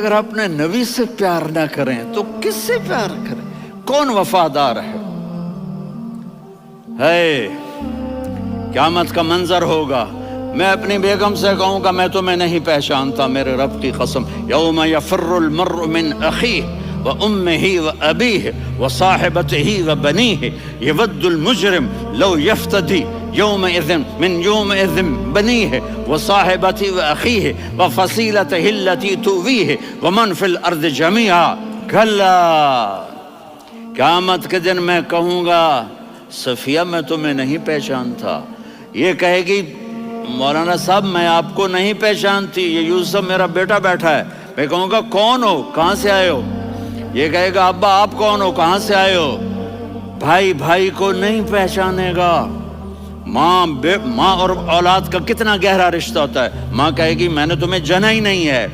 اگر اپنے نبی سے پیار نہ کریں تو کس سے پیار کریں؟ کون وفادار ہے؟ قیامت کا منظر ہوگا، میں اپنی بیگم سے کہوں گا میں تمہیں نہیں پہچانتا، میرے رب کی قسم، یوم یفر المرء من اخیہ وامہ وابیہ وصاحبتہ وبنیہ یود المجرم لو یفتدی یومئذ من یومئذ بنیہ وصاحبتہ واخیہ وفصیلتہ التی تؤویہ ومن فی الارض جمیعا کلا، قیامت کے دن میں کہوں گا صفیہ میں تمہیں نہیں پہچانتا، یہ کہے گی مولانا صاحب میں آپ کو نہیں پہچانتی، یہ یوسف میرا بیٹا بیٹھا ہے، میں کہوں گا کون ہو، کہاں سے آئے ہو؟ یہ کہے گا ابا آپ کون ہو، کہاں سے آئے ہو؟ بھائی بھائی کو نہیں پہچانے گا۔ ماں اور اولاد کا کتنا گہرا رشتہ ہوتا ہے، ماں کہے گی میں نے تمہیں جنا ہی نہیں ہے،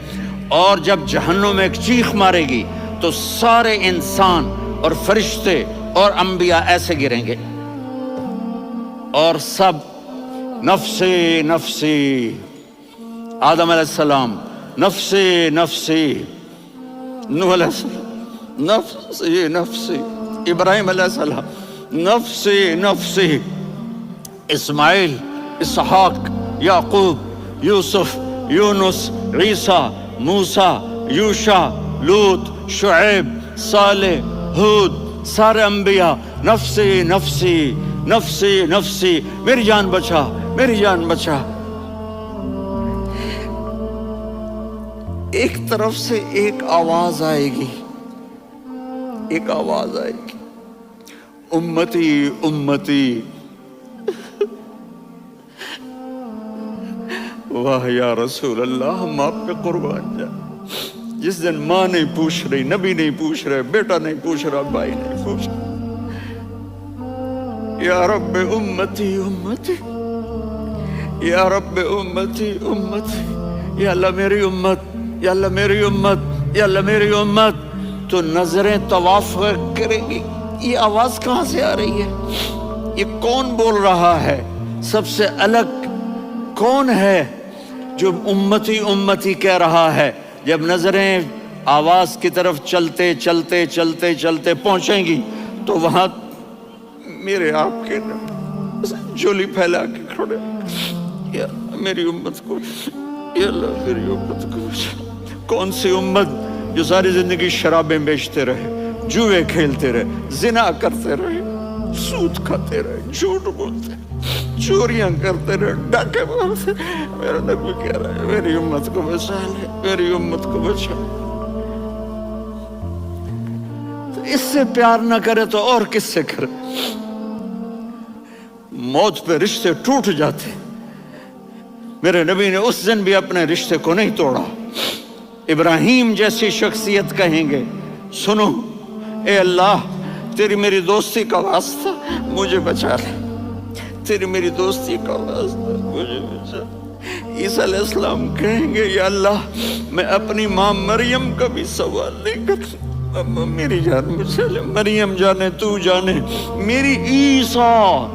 اور جب جہنم میں ایک چیخ مارے گی تو سارے انسان اور فرشتے اور انبیاء ایسے گریں گے اور سب نفسی نفسی، آدم علیہ السلام نفسی نفسی، نوح علیہ السلام نفسی نفسی، ابراہیم علیہ السلام نفسی نفسی، اسماعیل، اسحاق، یعقوب، یوسف، یونس، عیسیٰ، موسیٰ، یوشع، لوط، شعیب، صالح، ہود، سارے انبیاء نفسی نفسی نفسی نفسی، میری جان بچا میری جان بچا۔ ایک طرف سے ایک آواز آئے گی، ایک آواز آئے گی، امتی امتی، واہ یا رسول اللہ ہم آپ پہ قربان جائیں۔ جس دن ماں نہیں پوچھ رہی، نبی نہیں پوچھ رہے، بیٹا نہیں پوچھ رہا، بھائی نہیں پوچھ رہا، یا رب امتی امتی، یا رب امتی امتی، یا اللہ میری امت، یا اللہ میری امت، یا اللہ میری امت، تو نظریں طواف کرے گی، یہ آواز کہاں سے آ رہی ہے؟ یہ کون بول رہا ہے؟ سب سے الگ کون ہے جو امتی امتی کہہ رہا ہے؟ جب نظریں آواز کی طرف چلتے چلتے چلتے چلتے پہنچیں گی تو وہاں میرے آپ کے جھولی پھیلا کے کھڑے، یا میری امت کو، یا اللہ میری امت کو بچا۔ کون سی امت جو ساری زندگی شرابیں بیچتے رہے، جوئے کھیلتے رہے، زنا کرتے رہے، سود کھاتے رہے، جھوٹ بولتے، چوریاں کرتے رہے، ڈاکے مارتے، میرا نبی کہہ رہا ہے میری امت کو بچا لے، میری امت کو بچا۔ تو اس سے پیار نہ کرے تو اور کس سے کرے؟ موت پہ رشتے ٹوٹ جاتے، میرے نبی نے اس دن بھی اپنے رشتے کو نہیں توڑا۔ ابراہیم جیسی شخصیت کہیں گے سنو اے اللہ تیری میری دوستی کا واسطہ مجھے بچا لے، تیری میری دوستی کا واسطہ مجھے بچا۔ عیسیٰ علیہ السلام کہیں گے یا اللہ میں اپنی ماں مریم کا بھی سوال نہیں کرتا، میری جان بچا لے، مریم جانے تو جانے میری عیسیٰ۔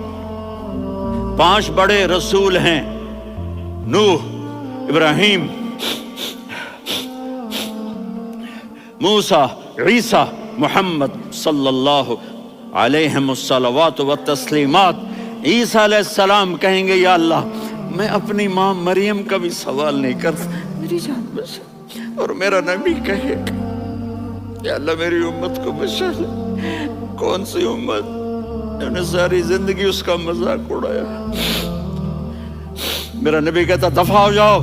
5 بڑے رسول ہیں، نوح، ابراہیم، موسیٰ، عیسیٰ، محمد صلی اللہ علیہ الصلوات والتسلیمات۔ عیسیٰ علیہ السلام کہیں گے یا اللہ میں اپنی ماں مریم کا بھی سوال نہیں کرتا، میری جان بچا۔ اور میرا نبی کہے یا اللہ میری امت کو بچا لے۔ کون سی امت جنہوں نے ساری زندگی اس کا مذاق اڑایا؟ میرا نبی کہتا دفع ہو جاؤ،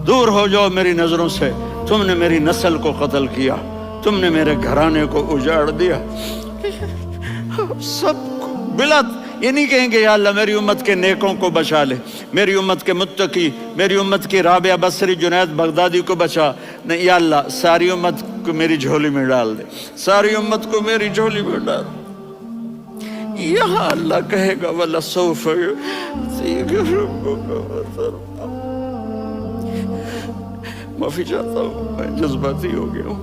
دور ہو جاؤ میری نظروں سے، تم نے میری نسل کو قتل کیا، تم نے میرے گھرانے کو اجاڑ دیا۔ سب کو بلت یہ نہیں کہیں گے یا اللہ میری امت کے نیکوں کو بچا لے، میری امت کے متقی، میری امت کی رابعہ بصری، جنید بغدادی کو بچا، نہیں یا اللہ ساری امت کو میری جھولی میں ڈال دے، ساری امت کو میری جھولی میں ڈال دے۔ یہاں اللہ کہے گا وَلَسَوْفَ يُعْطِيكَ رَبُّكَ فَتَرْضَىٰ۔ معافی چاہتا ہوں، میں جذباتی ہو گیا ہوں۔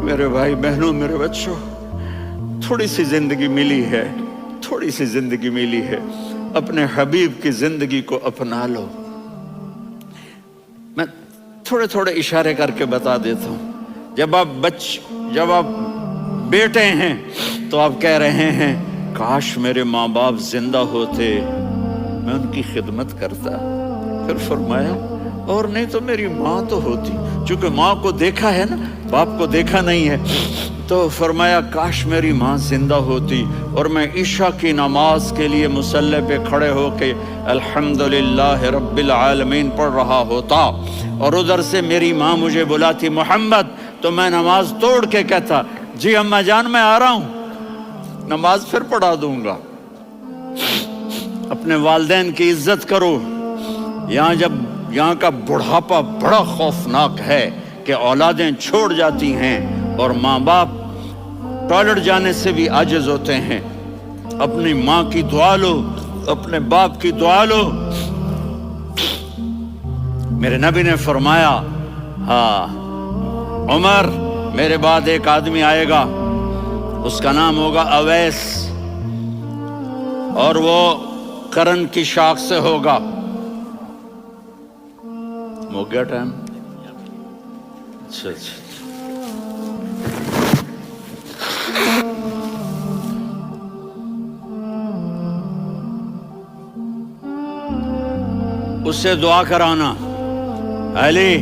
میرے بھائی بہنوں، میرے بچوں، थोड़ी सी जिंदगी मिली है, थोड़ी सी जिंदगी मिली है, अपने हबीब की जिंदगी को अपना लो। मैं थोड़े थोड़े इशारे करके बता देता हूँ। जब आप बेटे हैं तो आप कह रहे हैं काश मेरे माँ बाप जिंदा होते, मैं उनकी खिदमत करता। फिर फरमाया और नहीं तो मेरी माँ तो होती, चूंकि माँ को देखा है ना, बाप को देखा नहीं है, तो फरमाया काश मेरी माँ जिंदा होती और मैं इशा की नमाज के लिए मुसल्ले पे खड़े होके अल्हम्दुलिल्लाह रब्बिल आलमीन पढ़ रहा होता और उधर से मेरी माँ मुझे बुलाती मोहम्मद, तो मैं नमाज तोड़ के कहता जी अम्मा जान मैं आ रहा हूँ, नमाज फिर पढ़ा दूंगा। अपने वालिदैन की इज्जत करो। यहाँ का बुढ़ापा बड़ा खौफनाक है कि औलादें छोड़ जाती हैं और माँ बाप टॉयलेट जाने से भी आजिज होते हैं। अपनी माँ की दुआ लो, अपने बाप की दुआ लो। मेरे नबी ने फरमाया हाँ उमर, मेरे बाद एक आदमी आएगा, उसका नाम होगा अवैस और वो करन की शाख से होगा। हो गया टाइम? अच्छा अच्छा। उससे दुआ कराना, अली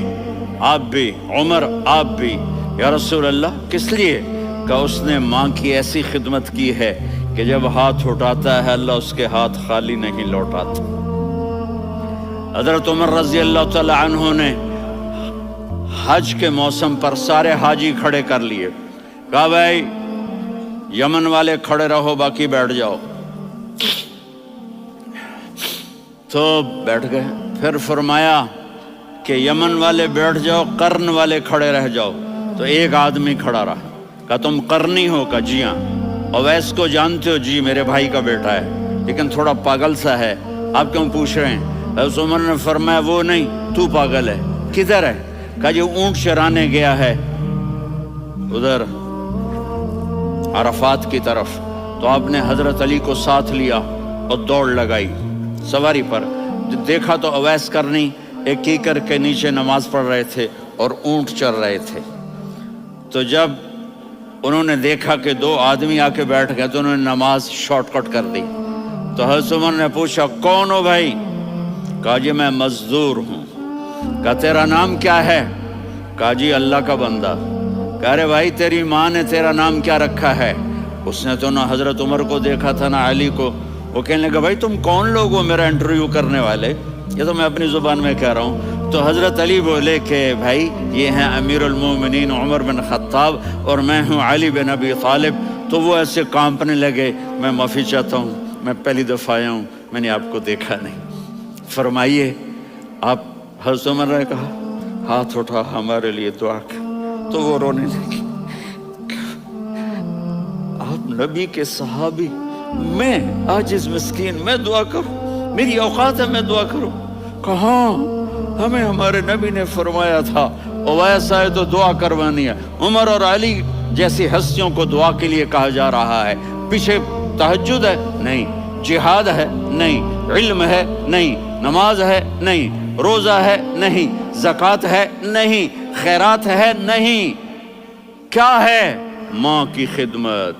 आप भी, उमर आप भी। या रसूल अल्लाह किस लिए? का उसने माँ की ऐसी खिदमत की है कि जब हाथ उठाता है अल्लाह उसके हाथ खाली नहीं लौटाता। हज़रत उमर रज़ी अल्लाह तआला अन्हु ने हज के मौसम पर सारे हाजी खड़े कर लिए, कहा भाई यमन वाले खड़े रहो, बाकी बैठ जाओ। तो बैठ गए। फिर फरमाया कि यमन वाले बैठ जाओ, कर्न वाले खड़े रह जाओ। तो एक आदमी खड़ा रहा, कहा तुम करनी हो? का जी हाँ। अवैस को जानते हो? जी मेरे भाई का बेटा है, लेकिन थोड़ा पागल सा है, आप क्यों पूछ रहे हैं? उमर ने फरमाया वो नहीं, तू पागल है। किधर है? कहा जी ऊंट चराने गया है उधर अरफात की तरफ। तो आपने हजरत अली को साथ लिया और दौड़ लगाई सवारी पर। देखा तो अवैस करनी एक कीकर के नीचे नमाज पढ़ रहे थे और ऊंट चर रहे थे। तो जब उन्होंने देखा कि दो आदमी आके बैठ गए तो उन्होंने नमाज शॉर्टकट कर दी। तो हज़रत उमर ने पूछा कौन हो भाई? कहा जी मैं मजदूर हूँ। कहा तेरा नाम क्या है? कहा जी अल्लाह का बंदा। कह रहे भाई तेरी माँ ने तेरा नाम क्या रखा है? उसने तो ना हज़रत उमर को देखा था ना अली को। वो कहने लगा भाई तुम कौन लोग हो मेरा इंटरव्यू करने वाले? ये तो मैं अपनी ज़ुबान में कह रहा हूँ। तो हज़रत अली बोले कि भाई ये हैं अमीरुल मोमिनीन उमर बिन खत्ताब और मैं हूँ अली बिन अबी तालिब। तो वो ऐसे कांपने लगे, मैं माफ़ी चाहता हूँ, मैं पहली दफ़ा आया हूँ, मैंने आपको देखा नहीं। फरमाइए आप। हज़रत उमर ने कहा हाथ उठा हमारे लिए दुआ कर। तो वो रोने लगी। आप नबी के सहाबी, मैं आजिज़ मिस्कीन, मैं दुआ करूँ? मेरी औकात है मैं दुआ करूँ? कहाँ? हमें हमारे नबी ने फरमाया था अवैस आए तो दुआ करवानी है। उमर और अली जैसी हस्तियों को दुआ के लिए कहा जा रहा है। पीछे तहज्जुद है? नहीं। जिहाद है? नहीं। इल्म है? नहीं। नमाज है? नहीं। रोज़ा है? नहीं। ज़कात है? नहीं। खैरात है? नहीं। क्या है? माँ की खिदमत,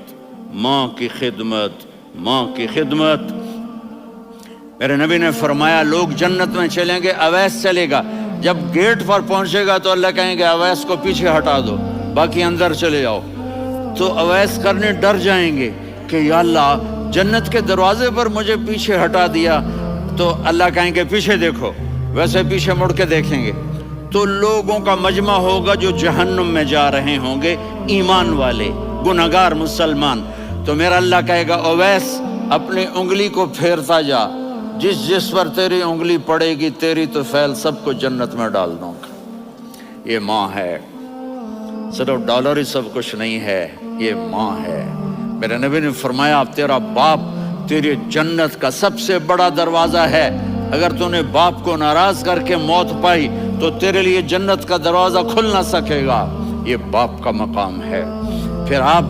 माँ की खिदमत, माँ की खिदमत। मेरे नबी ने फरमाया लोग जन्नत में चलेंगे, अवैस चलेगा। जब गेट पर पहुंचेगा तो अल्लाह कहेंगे अवैस को पीछे हटा दो, बाकी अंदर चले जाओ। तो अवैस करने डर जाएंगे कि या अल्लाह जन्नत के दरवाजे पर मुझे पीछे हटा दिया। तो अल्लाह कहेंगे पीछे देखो, वैसे पीछे मुड़ के देखेंगे तो लोगों का मजमा होगा जो जहन्नुम में जा रहे होंगे, ईमान वाले, गुनहगार मुसलमान। तो मेरा अल्लाह कहेगा अवैस अपनी उंगली को फेरता जा, जिस जिस पर तेरी उंगली पड़ेगी तेरी तो फैल सबको जन्नत में डाल दूंगा। ये माँ है, सिर्फ डॉलर ही सब कुछ नहीं है, ये माँ है। मेरे नबी ने फरमाया अब तेरा बाप तेरी जन्नत का सबसे बड़ा दरवाज़ा है। अगर तूने बाप को नाराज़ करके मौत पाई तो तेरे लिए जन्नत का दरवाज़ा खुल ना सकेगा। ये बाप का मकाम है। फिर आप